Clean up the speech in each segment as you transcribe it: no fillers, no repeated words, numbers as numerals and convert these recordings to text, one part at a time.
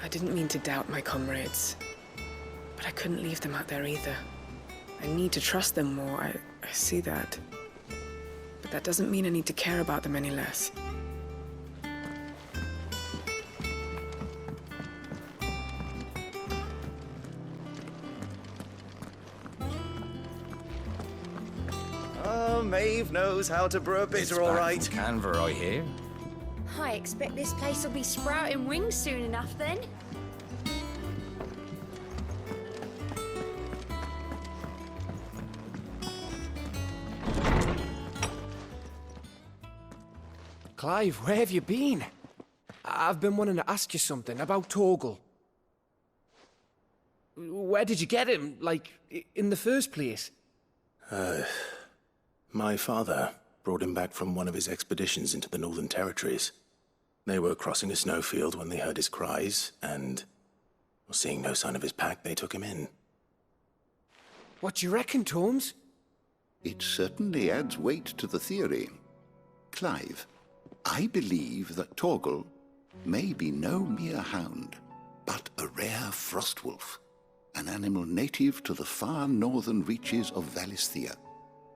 I didn't mean to doubt my comrades, but I couldn't leave them out there either. I need to trust them more, I see that. But that doesn't mean I need to care about them any less. Maeve knows how to brew a bitter, all right. Canver, I hear. I expect this place will be sprouting wings soon enough then. Clive, where have you been? I've been wanting to ask you something about Torgal. Where did you get him, like, in the first place? My father brought him back from one of his expeditions into the Northern Territories. They were crossing a snowfield when they heard his cries, and, seeing no sign of his pack, they took him in. What do you reckon, Torms? It certainly adds weight to the theory. Clive, I believe that Torgal may be no mere hound, but a rare frostwolf, an animal native to the far northern reaches of Valisthea.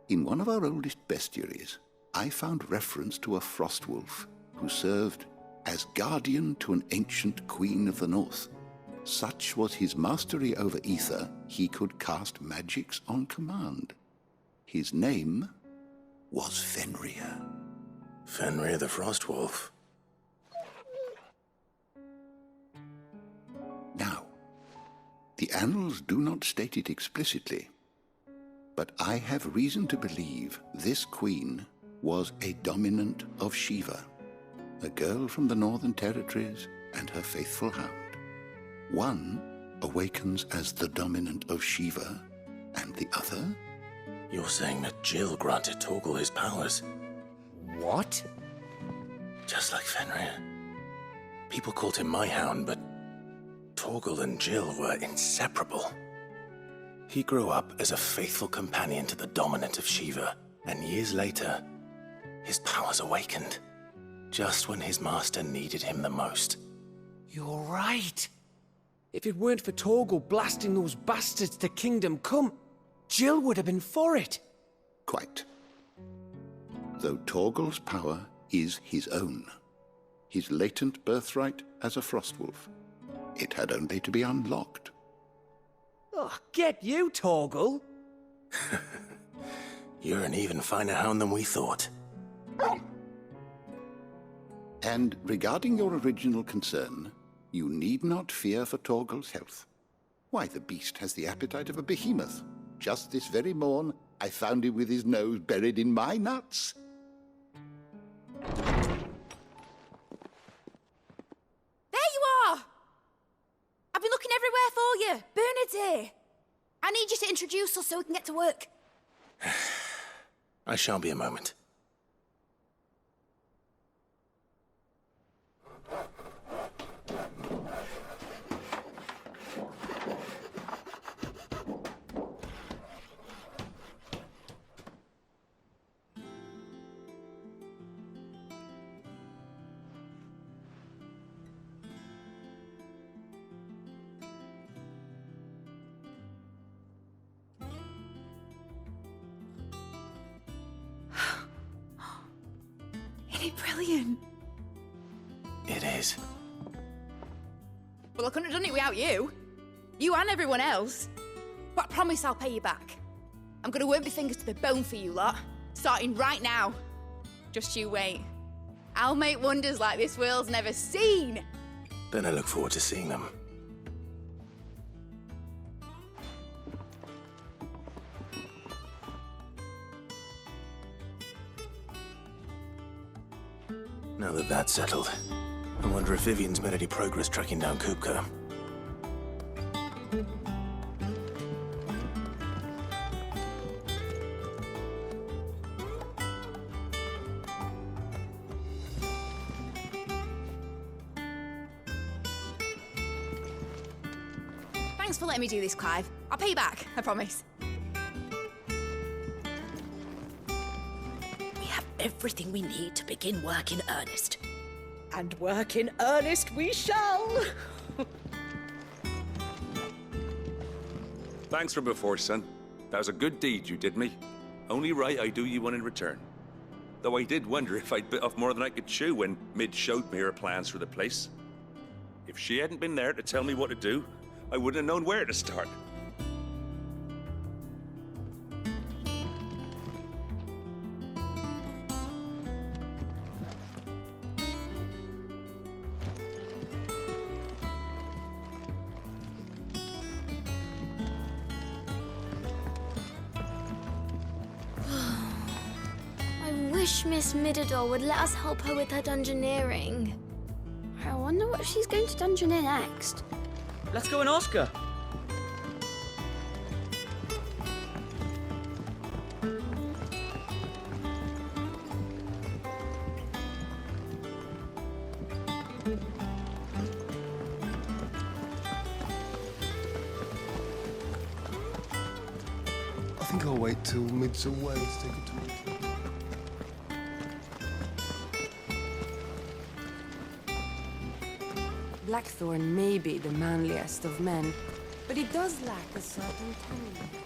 In one of our oldest bestiaries, I found reference to a frostwolf who served as guardian to an ancient queen of the north. Such was his mastery over ether, he could cast magics on command. His name was Fenrir. Fenrir the Frostwolf. Now, the annals do not state it explicitly, but I have reason to believe this queen was a dominant of Shiva, a girl from the Northern Territories and her faithful hound. One awakens as the dominant of Shiva, and the other? You're saying that Jill granted Torgal his powers? What? Just like Fenrir. People called him my hound, but Torgal and Jill were inseparable. He grew up as a faithful companion to the dominant of Shiva, and years later, his powers awakened, just when his master needed him the most. You're right. If it weren't for Torgal blasting those bastards to Kingdom Come, Jill would have been for it. Quite. Though Torgal's power is his own, his latent birthright as a frostwolf, it had only to be unlocked. Oh, get you, Torgal! You're an even finer hound than we thought. And regarding your original concern, you need not fear for Torgal's health. Why, the beast has the appetite of a behemoth. Just this very morn, I found him with his nose buried in my nuts. There you are! I've been looking everywhere for you. Bernard's here. I need you to introduce us so we can get to work. I shan't be a moment. Isn't it brilliant? It is. Well, I couldn't have done it without you. You and everyone else. But I promise I'll pay you back. I'm gonna work my fingers to the bone for you lot, starting right now. Just you wait. I'll make wonders like this world's never seen. Then I look forward to seeing them. Now that that's settled, I wonder if Vivian's made any progress tracking down Kupka. Thanks for letting me do this, Clive. I'll pay you back, I promise. We have everything we need to begin work in earnest. And work in earnest we shall! Thanks for before, son. That was a good deed you did me. Only right I do you one in return. Though I did wonder if I'd bit off more than I could chew when Mid showed me her plans for the place. If she hadn't been there to tell me what to do, I wouldn't have known where to start. I wish Miss Midador would let us help her with her dungeoneering. I wonder what she's going to dungeoneer next. Let's go and ask her. I think I'll wait till Mid's away to take a talk. Blackthorn may be the manliest of men, but he does lack a certain tenderness.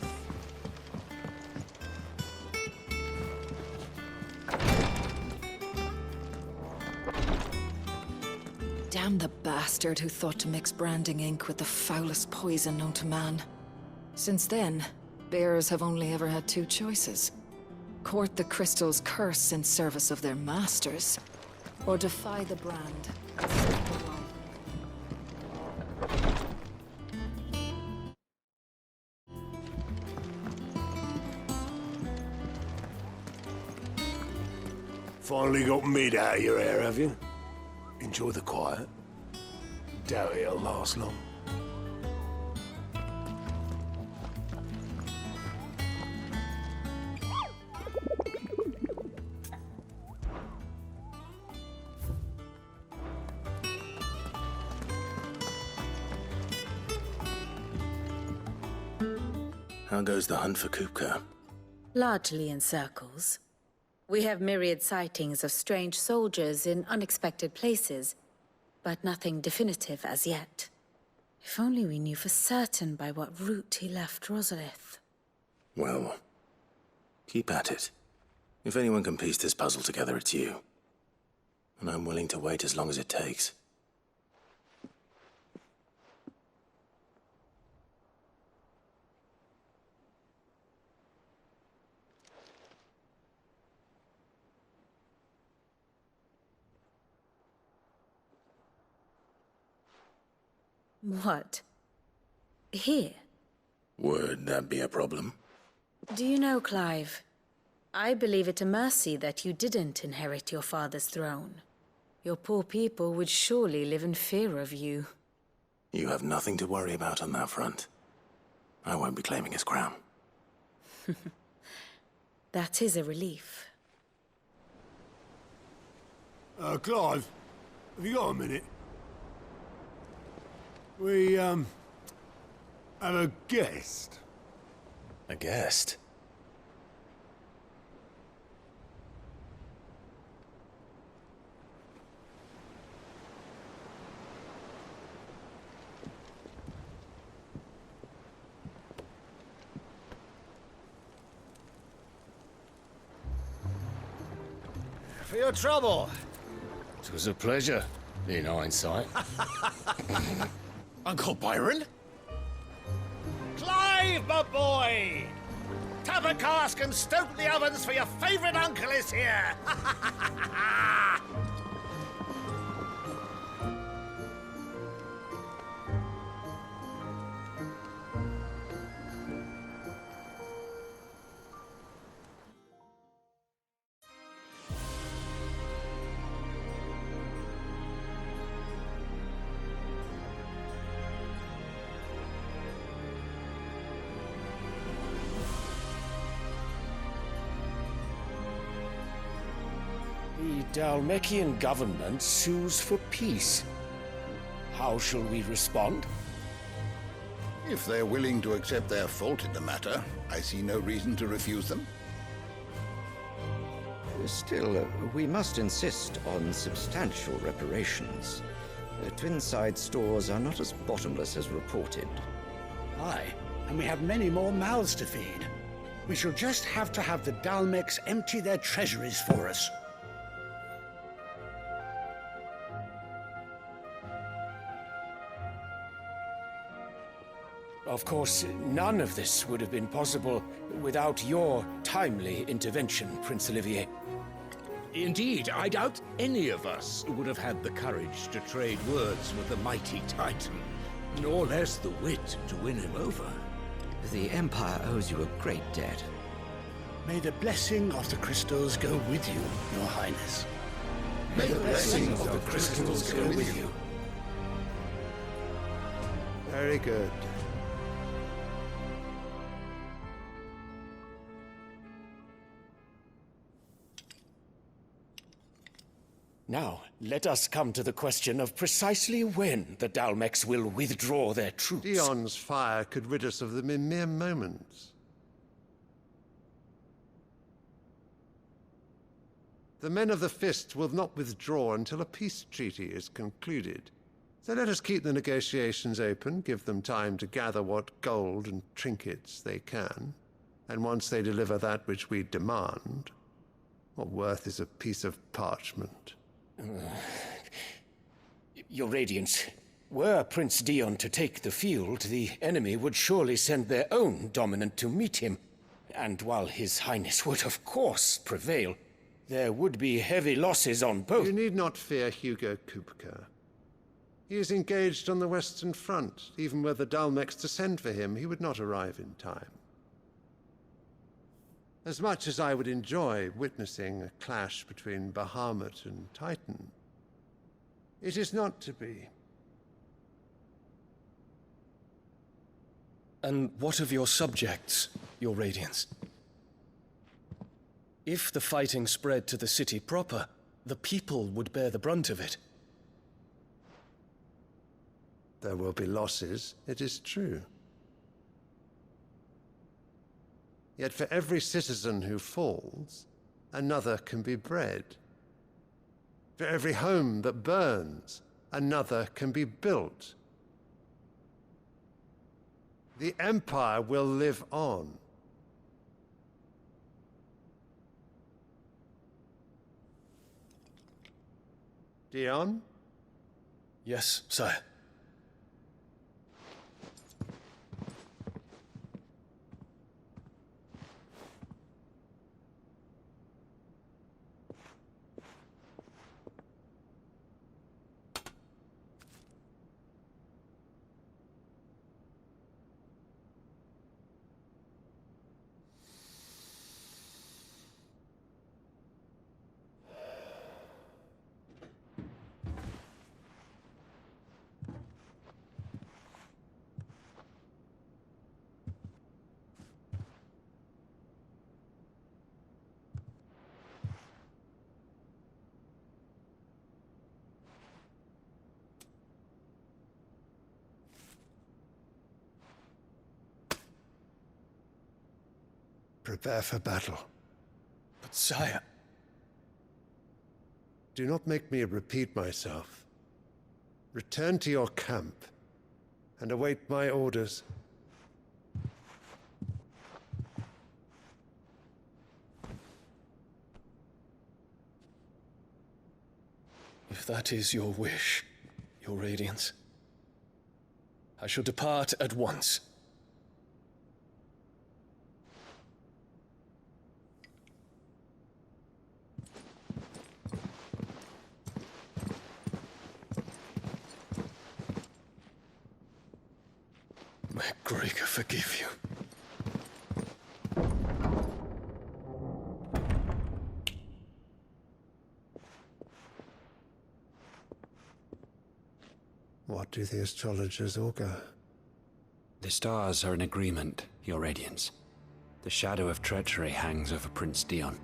Damn the bastard who thought to mix branding ink with the foulest poison known to man. Since then, bears have only ever had two choices. Court the crystal's curse in service of their masters, or defy the brand. And step away. Finally got Mid out of your hair, have you? Enjoy the quiet. Doubt it'll last long. How goes the hunt for Kupka? Largely in circles. We have myriad sightings of strange soldiers in unexpected places, but nothing definitive as yet. If only we knew for certain by what route he left Rosalith. Well, keep at it. If anyone can piece this puzzle together, it's you. And I'm willing to wait as long as it takes. What? Here? Would that be a problem? Do you know, Clive, I believe it a mercy that you didn't inherit your father's throne. Your poor people would surely live in fear of you. You have nothing to worry about on that front. I won't be claiming his crown. That is a relief. Clive, have you got a minute? We, have a guest. A guest? For your trouble. It was a pleasure, in hindsight. Uncle Byron? Clive, my boy! Tap a cask and stoke the ovens, for your favourite uncle is here! The Dalmekian government sues for peace. How shall we respond? If they're willing to accept their fault in the matter, I see no reason to refuse them. Still, we must insist on substantial reparations. Twinside stores are not as bottomless as reported. Aye, and we have many more mouths to feed. We shall just have to have the Dalmex empty their treasuries for us. Of course, none of this would have been possible without your timely intervention, Prince Olivier. Indeed, I doubt any of us would have had the courage to trade words with the mighty Titan, nor less the wit to win him over. The Empire owes you a great debt. May the blessing of the crystals go with you, Your Highness. May the blessing of the crystals go with you. Very good. Now, let us come to the question of precisely when the Dalmex will withdraw their troops. Dion's fire could rid us of them in mere moments. The men of the Fist will not withdraw until a peace treaty is concluded. So let us keep the negotiations open, give them time to gather what gold and trinkets they can, and once they deliver that which we demand, what worth is a piece of parchment? Your Radiance, were Prince Dion to take the field, the enemy would surely send their own dominant to meet him. And while His Highness would of course prevail, there would be heavy losses on both. You need not fear Hugo Kupka. He is engaged on the Western Front. Even were the Dalmex to send for him, he would not arrive in time. As much as I would enjoy witnessing a clash between Bahamut and Titan, it is not to be. And what of your subjects, Your Radiance? If the fighting spread to the city proper, the people would bear the brunt of it. There will be losses, it is true. Yet for every citizen who falls, another can be bred. For every home that burns, another can be built. The Empire will live on. Dion? Yes, sire. Prepare for battle. But sire... Do not make me repeat myself. Return to your camp and await my orders. If that is your wish, Your Radiance, I shall depart at once. May Gregor forgive you. What do the astrologers augur? The stars are in agreement, Your Radiance. The shadow of treachery hangs over Prince Dion.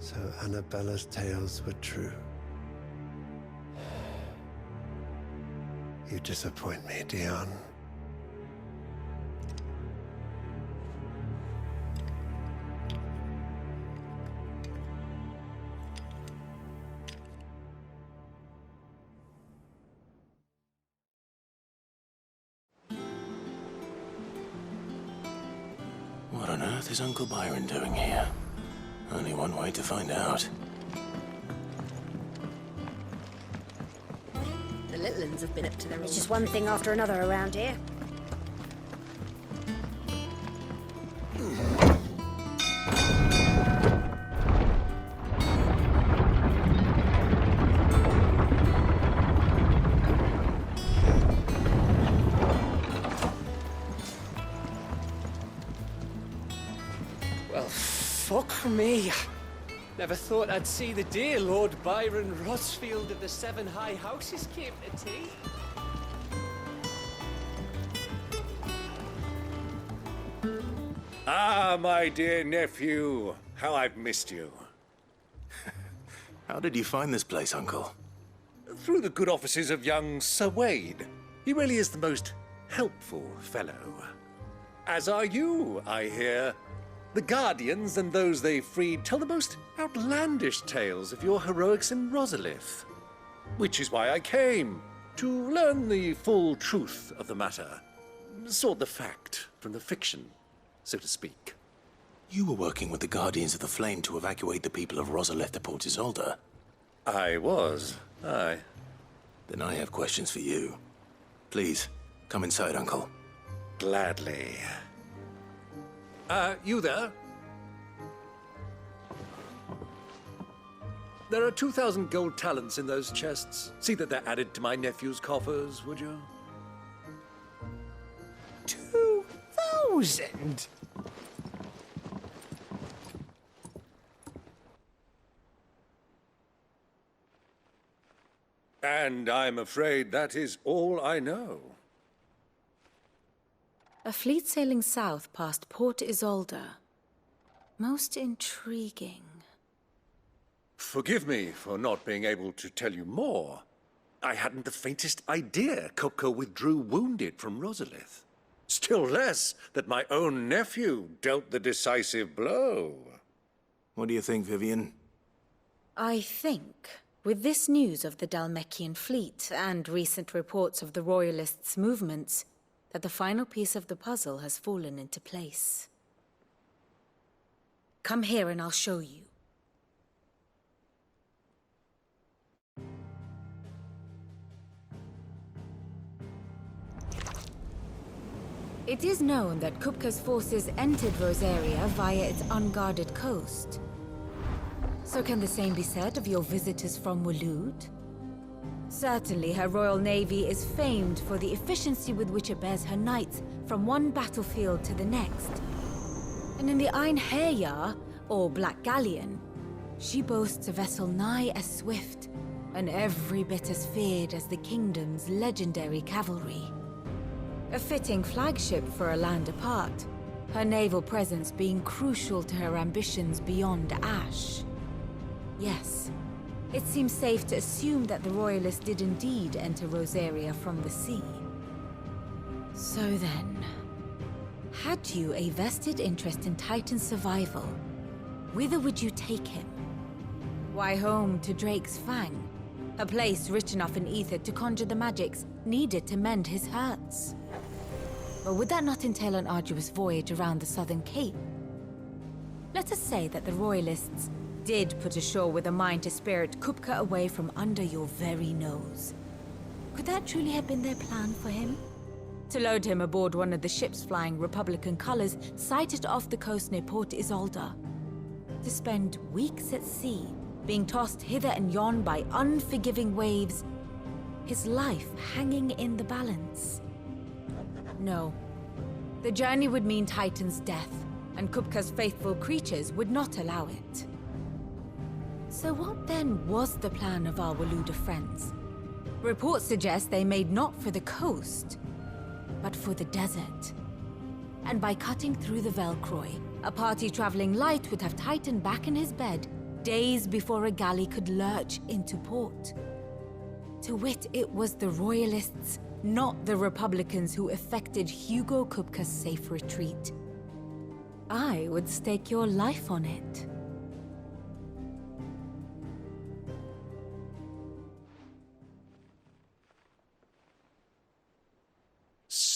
So Annabella's tales were true. You disappoint me, Dion. earth is Uncle Byron doing here? Only one way to find out. The little uns have been up to their... It's just one thing after another around here. Well, fuck me. Never thought I'd see the dear Lord Byron Rosfield of the Seven High Houses came to tea. Ah, my dear nephew. How I've missed you. How did you find this place, Uncle? Through the good offices of young Sir Wade. He really is the most helpful fellow. As are you, I hear. The Guardians and those they freed tell the most outlandish tales of your heroics in Rosalith. Which is why I came, to learn the full truth of the matter. Sort the fact from the fiction, so to speak. You were working with the Guardians of the Flame to evacuate the people of Rosalith to Port Isolde. I was, aye. Then I have questions for you. Please, come inside, Uncle. Gladly. You there? There are 2,000 gold talents in those chests. See that they're added to my nephew's coffers, would you? 2,000? And I'm afraid that is all I know. A fleet sailing south past Port Isolde. Most intriguing. Forgive me for not being able to tell you more. I hadn't the faintest idea Kupka withdrew wounded from Rosalith. Still less that my own nephew dealt the decisive blow. What do you think, Vivian? I think, with this news of the Dhalmekian fleet and recent reports of the Royalists' movements, that the final piece of the puzzle has fallen into place. Come here and I'll show you. It is known that Kupka's forces entered Rosaria via its unguarded coast. So can the same be said of your visitors from Waloed? Certainly, her Royal Navy is famed for the efficiency with which it bears her knights from one battlefield to the next. And in the Einherjar, or Black Galleon, she boasts a vessel nigh as swift and every bit as feared as the kingdom's legendary cavalry. A fitting flagship for a land apart, her naval presence being crucial to her ambitions beyond Ash. Yes. It seems safe to assume that the Royalists did indeed enter Rosaria from the sea. So then, had you a vested interest in Titan's survival, whither would you take him? Why, home to Drake's Fang, a place rich enough in ether to conjure the magics needed to mend his hurts. Or would that not entail an arduous voyage around the southern cape? Let us say that the Royalists did put ashore with a mind to spirit Kupka away from under your very nose. Could that truly have been their plan for him? To load him aboard one of the ships flying Republican colors sighted off the coast near Port Isolde. To spend weeks at sea, being tossed hither and yon by unforgiving waves, his life hanging in the balance. No. The journey would mean Titan's death, and Kupka's faithful creatures would not allow it. So what then was the plan of our Waluda friends? Reports suggest they made not for the coast, but for the desert. And by cutting through the Velcroy, a party traveling light would have Titan back in his bed days before a galley could lurch into port. To wit, it was the Royalists, not the Republicans, who effected Hugo Kupka's safe retreat. I would stake your life on it.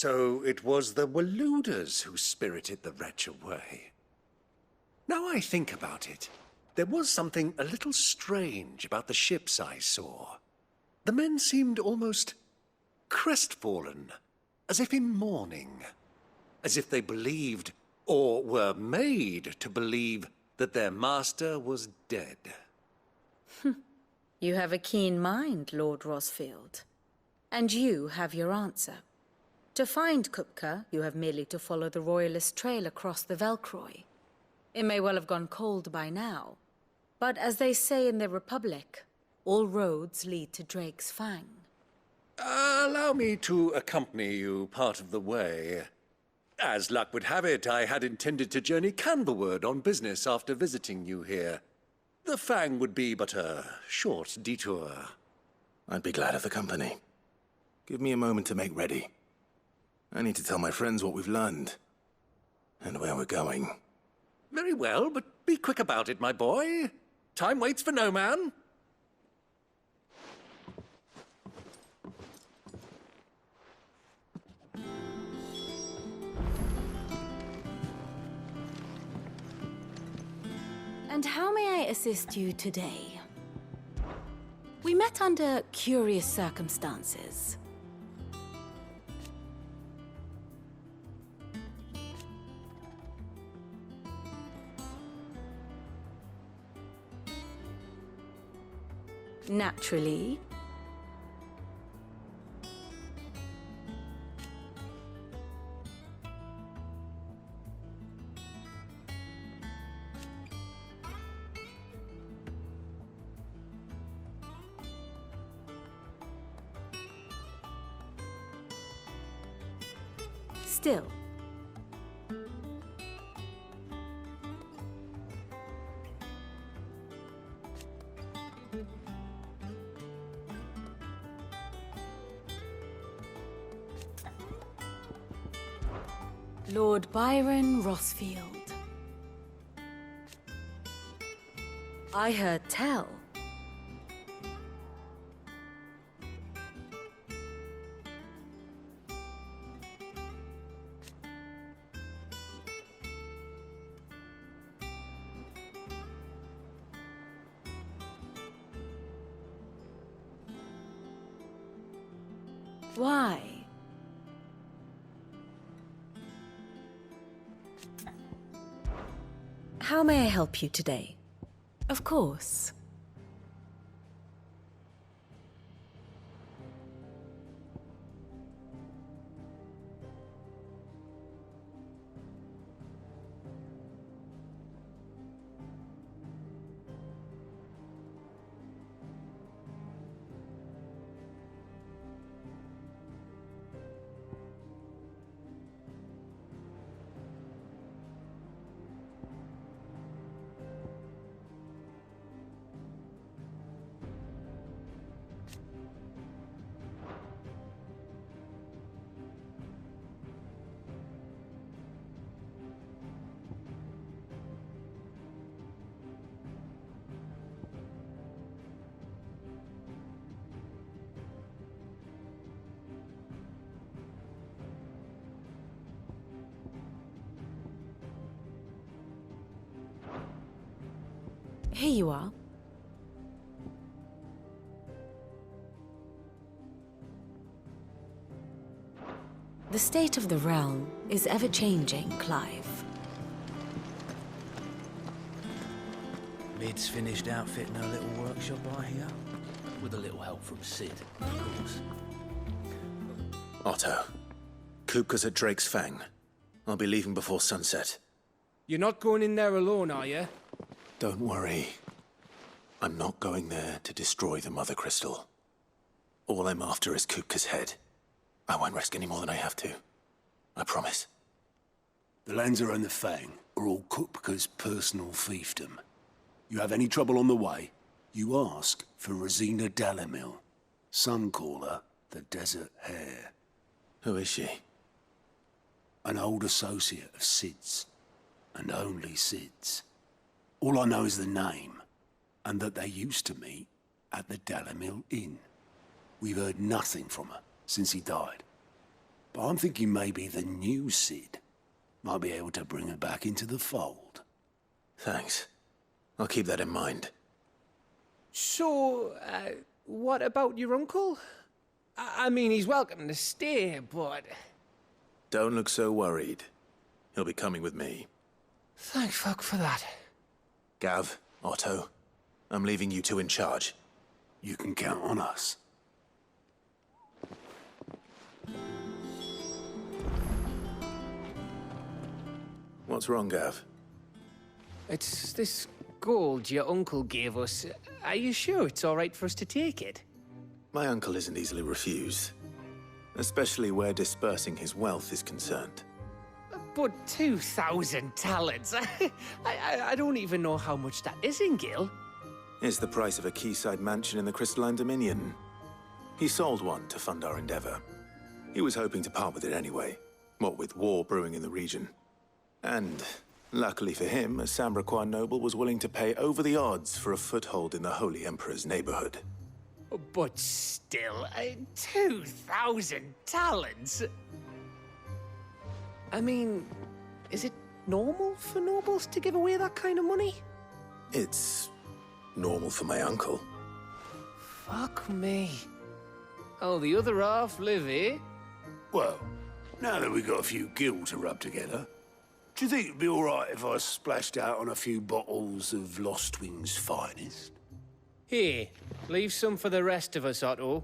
So it was the Waluders who spirited the wretch away. Now I think about it, there was something a little strange about the ships I saw. The men seemed almost crestfallen, as if in mourning, as if they believed, or were made to believe, that their master was dead. You have a keen mind, Lord Rosfield. And you have your answer. To find Kupka, you have merely to follow the Royalist trail across the Velcroy. It may well have gone cold by now, but as they say in the Republic, all roads lead to Drake's Fang. Allow me to accompany you part of the way. As luck would have it, I had intended to journey Canberward on business after visiting you here. The Fang would be but a short detour. I'd be glad of the company. Give me a moment to make ready. I need to tell my friends what we've learned. And where we're going. Very well, but be quick about it, my boy. Time waits for no man. And how may I assist you today? We met under curious circumstances. Naturally. Still. Lord Byron Rosfield. I heard tell. Why? How may I help you today? Of course. Here you are. The state of the realm is ever-changing, Clive. Mid's finished outfitting her little workshop, I hear. With a little help from Sid, of course. Otto, Kupka's at Drake's Fang. I'll be leaving before sunset. You're not going in there alone, are you? Don't worry. I'm not going there to destroy the Mother Crystal. All I'm after is Kupka's head. I won't risk any more than I have to. I promise. The Lancer and the Fang are all Kupka's personal fiefdom. You have any trouble on the way, you ask for Rosina Dalamil. Some call her the Desert Hare. Who is she? An old associate of Sid's. And only Sid's. All I know is the name, and that they used to meet at the Dalamil Inn. We've heard nothing from her since he died. But I'm thinking maybe the new Sid might be able to bring her back into the fold. Thanks. I'll keep that in mind. So, what about your uncle? I mean, he's welcome to stay, but... Don't look so worried. He'll be coming with me. Thank fuck for that. Gav, Otto, I'm leaving you two in charge. You can count on us. What's wrong, Gav? It's this gold your uncle gave us. Are you sure it's all right for us to take it? My uncle isn't easily refused. Especially where dispersing his wealth is concerned. But 2,000 talents? I don't even know how much that is in Gil. It's the price of a quayside mansion in the Crystalline Dominion. He sold one to fund our endeavor. He was hoping to part with it anyway, what with war brewing in the region. And, luckily for him, a Sambraquois noble was willing to pay over the odds for a foothold in the Holy Emperor's neighborhood. But still, 2,000 talents? I mean, is it normal for nobles to give away that kind of money? It's normal for my uncle. Fuck me. Oh, the other half live, eh? Well, now that we've got a few gil to rub together, do you think it'd be all right if I splashed out on a few bottles of Lost Wing's finest? Here, leave some for the rest of us, Otto.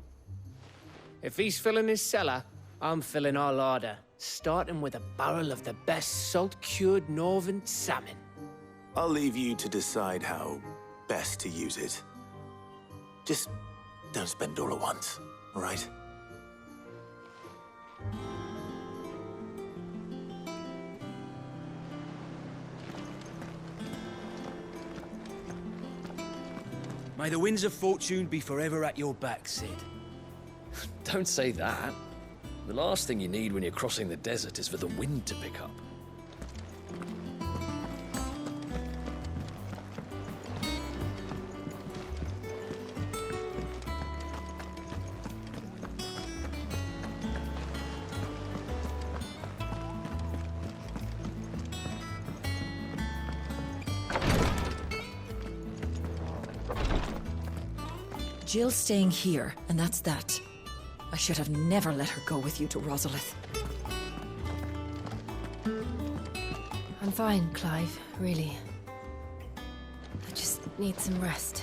If he's filling his cellar, I'm filling our larder, starting with a barrel of the best salt-cured northern salmon. I'll leave you to decide how best to use it. Just don't spend it all at once, all right? May the winds of fortune be forever at your back, Sid. Don't say that. The last thing you need when you're crossing the desert is for the wind to pick up. Jill's staying here, and that's that. I should have never let her go with you to Rosalith. I'm fine, Clive, really. I just need some rest.